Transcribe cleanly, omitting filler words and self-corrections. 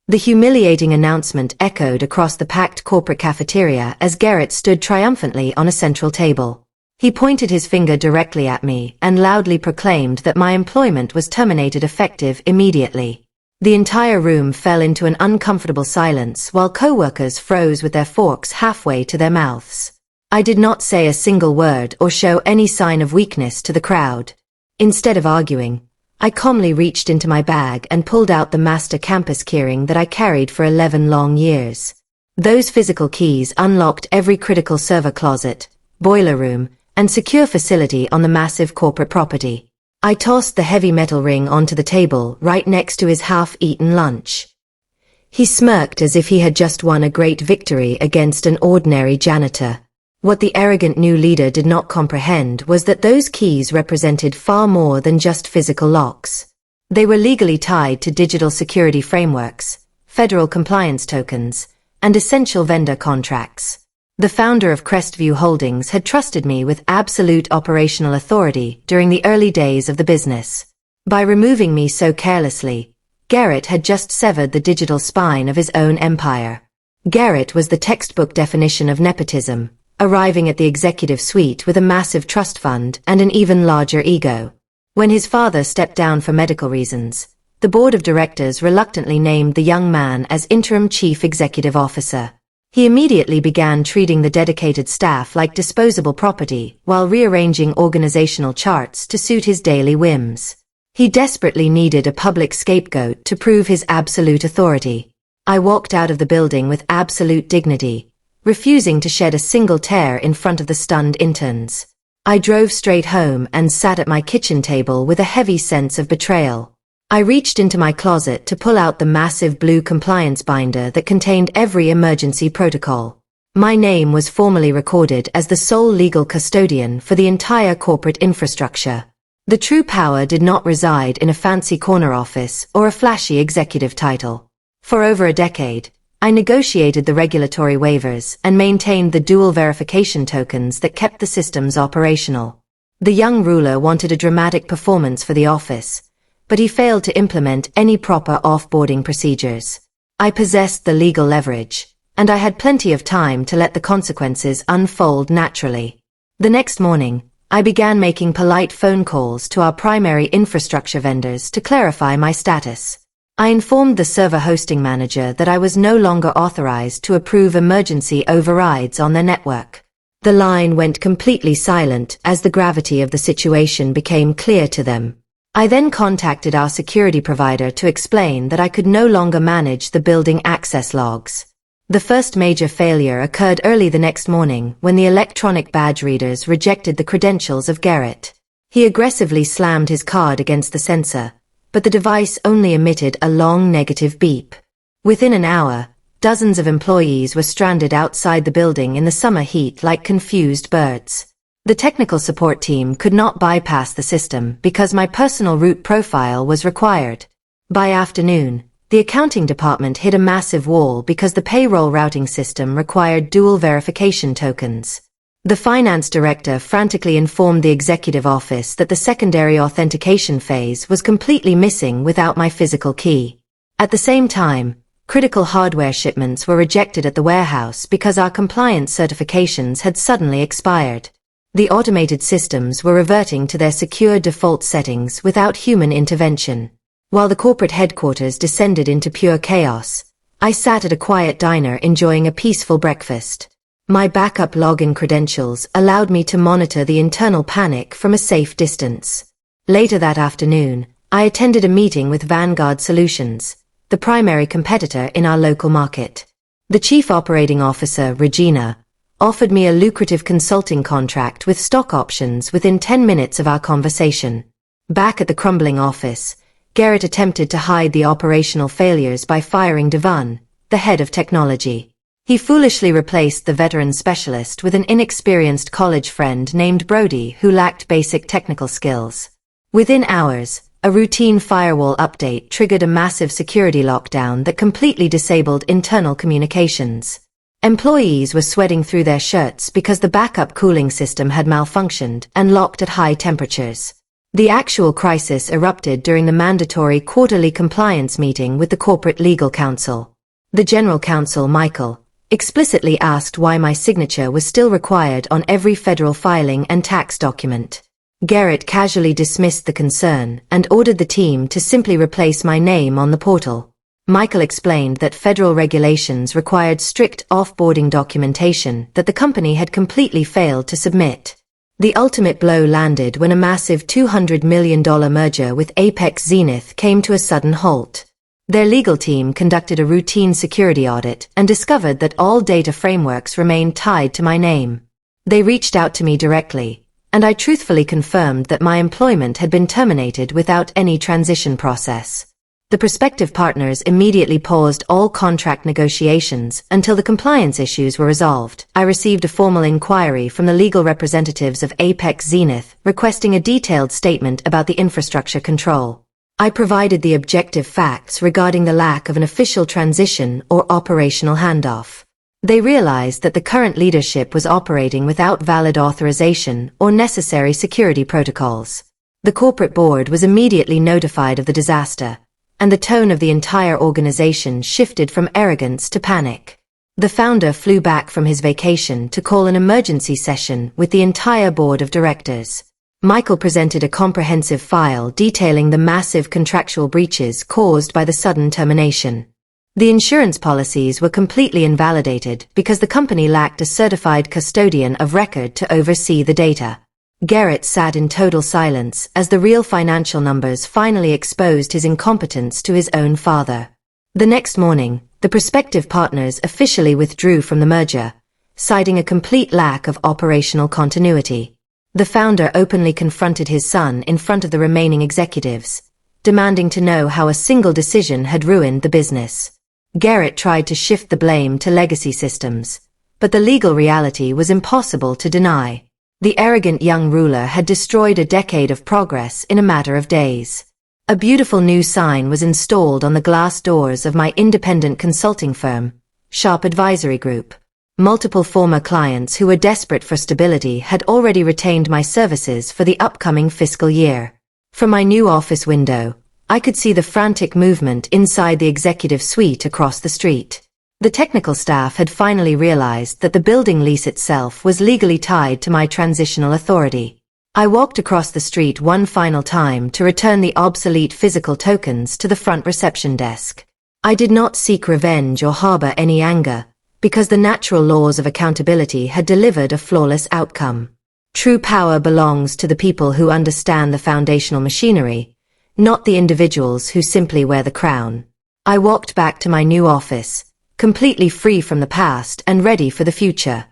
The humiliating announcement echoed across the packed corporate cafeteria as Garrett stood triumphantly on a central table. He pointed his finger directly at me and loudly proclaimed that my employment was terminated effective immediately. The entire room fell into an uncomfortable silence while co-workers froze with their forks halfway to their mouths. I did not say a single word or show any sign of weakness to the crowd. Instead of arguing, I calmly reached into my bag and pulled out the master campus keyring that I carried for 11 long years. Those physical keys unlocked every critical server closet, boiler room, and secure facility on the massive corporate property. I tossed the heavy metal ring onto the table right next to his half-eaten lunch. He smirked as if he had just won a great victory against an ordinary janitor. What the arrogant new leader did not comprehend was that those keys represented far more than just physical locks. They were legally tied to digital security frameworks, federal compliance tokens, and essential vendor contracts. The founder of Crestview Holdings had trusted me with absolute operational authority during the early days of the business. By removing me so carelessly, Garrett had just severed the digital spine of his own empire. Garrett was the textbook definition of nepotism, arriving at the executive suite with a massive trust fund and an even larger ego. When his father stepped down for medical reasons, the board of directors reluctantly named the young man as interim chief executive officer. He immediately began treating the dedicated staff like disposable property while rearranging organizational charts to suit his daily whims. He desperately needed a public scapegoat to prove his absolute authority. I walked out of the building with absolute dignity, refusing to shed a single tear in front of the stunned interns. I drove straight home and sat at my kitchen table with a heavy sense of betrayal. I reached into my closet to pull out the massive blue compliance binder that contained every emergency protocol. My name was formally recorded as the sole legal custodian for the entire corporate infrastructure. The true power did not reside in a fancy corner office or a flashy executive title. For over a decade, I negotiated the regulatory waivers and maintained the dual verification tokens that kept the systems operational. The young ruler wanted a dramatic performance for the office, but he failed to implement any proper off-boarding procedures. I possessed the legal leverage, and I had plenty of time to let the consequences unfold naturally. The next morning, I began making polite phone calls to our primary infrastructure vendors to clarify my status. I informed the server hosting manager that I was no longer authorized to approve emergency overrides on their network. The line went completely silent as the gravity of the situation became clear to them. I then contacted our security provider to explain that I could no longer manage the building access logs. The first major failure occurred early the next morning when the electronic badge readers rejected the credentials of Garrett. He aggressively slammed his card against the sensor, but the device only emitted a long negative beep. Within an hour, dozens of employees were stranded outside the building in the summer heat like confused birds. The technical support team could not bypass the system because my personal root profile was required. By afternoon, the accounting department hit a massive wall because the payroll routing system required dual verification tokens. The finance director frantically informed the executive office that the secondary authentication phase was completely missing without my physical key. At the same time, critical hardware shipments were rejected at the warehouse because our compliance certifications had suddenly expired. The automated systems were reverting to their secure default settings without human intervention. While the corporate headquarters descended into pure chaos, I sat at a quiet diner enjoying a peaceful breakfast. My backup login credentials allowed me to monitor the internal panic from a safe distance. Later that afternoon, I attended a meeting with Vanguard Solutions, the primary competitor in our local market. The chief operating officer, Regina, offered me a lucrative consulting contract with stock options within 10 minutes of our conversation. Back at the crumbling office, Garrett attempted to hide the operational failures by firing Devon, the head of technology. He foolishly replaced the veteran specialist with an inexperienced college friend named Brody who lacked basic technical skills. Within hours, a routine firewall update triggered a massive security lockdown that completely disabled internal communications. Employees were sweating through their shirts because the backup cooling system had malfunctioned and locked at high temperatures. The actual crisis erupted during the mandatory quarterly compliance meeting with the corporate legal counsel. The general counsel, Michael, explicitly asked why my signature was still required on every federal filing and tax document. Garrett casually dismissed the concern and ordered the team to simply replace my name on the portal. Michael explained that federal regulations required strict off-boarding documentation that the company had completely failed to submit. The ultimate blow landed when a massive $200 million merger with Apex Zenith came to a sudden halt. Their legal team conducted a routine security audit and discovered that all data frameworks remained tied to my name. They reached out to me directly, and I truthfully confirmed that my employment had been terminated without any transition process. The prospective partners immediately paused all contract negotiations until the compliance issues were resolved. I received a formal inquiry from the legal representatives of Apex Zenith requesting a detailed statement about the infrastructure control. I provided the objective facts regarding the lack of an official transition or operational handoff. They realized that the current leadership was operating without valid authorization or necessary security protocols. The corporate board was immediately notified of the disaster, and the tone of the entire organization shifted from arrogance to panic. The founder flew back from his vacation to call an emergency session with the entire board of directors. Michael presented a comprehensive file detailing the massive contractual breaches caused by the sudden termination. The insurance policies were completely invalidated because the company lacked a certified custodian of record to oversee the data. Garrett sat in total silence as the real financial numbers finally exposed his incompetence to his own father. The next morning, the prospective partners officially withdrew from the merger, citing a complete lack of operational continuity. The founder openly confronted his son in front of the remaining executives, demanding to know how a single decision had ruined the business. Garrett tried to shift the blame to legacy systems, but the legal reality was impossible to deny. The arrogant young ruler had destroyed a decade of progress in a matter of days. A beautiful new sign was installed on the glass doors of my independent consulting firm, Sharp Advisory Group. Multiple former clients who were desperate for stability had already retained my services for the upcoming fiscal year. From my new office window, I could see the frantic movement inside the executive suite across the street. The technical staff had finally realized that the building lease itself was legally tied to my transitional authority. I walked across the street one final time to return the obsolete physical tokens to the front reception desk. I did not seek revenge or harbor any anger, because the natural laws of accountability had delivered a flawless outcome. True power belongs to the people who understand the foundational machinery, not the individuals who simply wear the crown. I walked back to my new office, completely free from the past and ready for the future.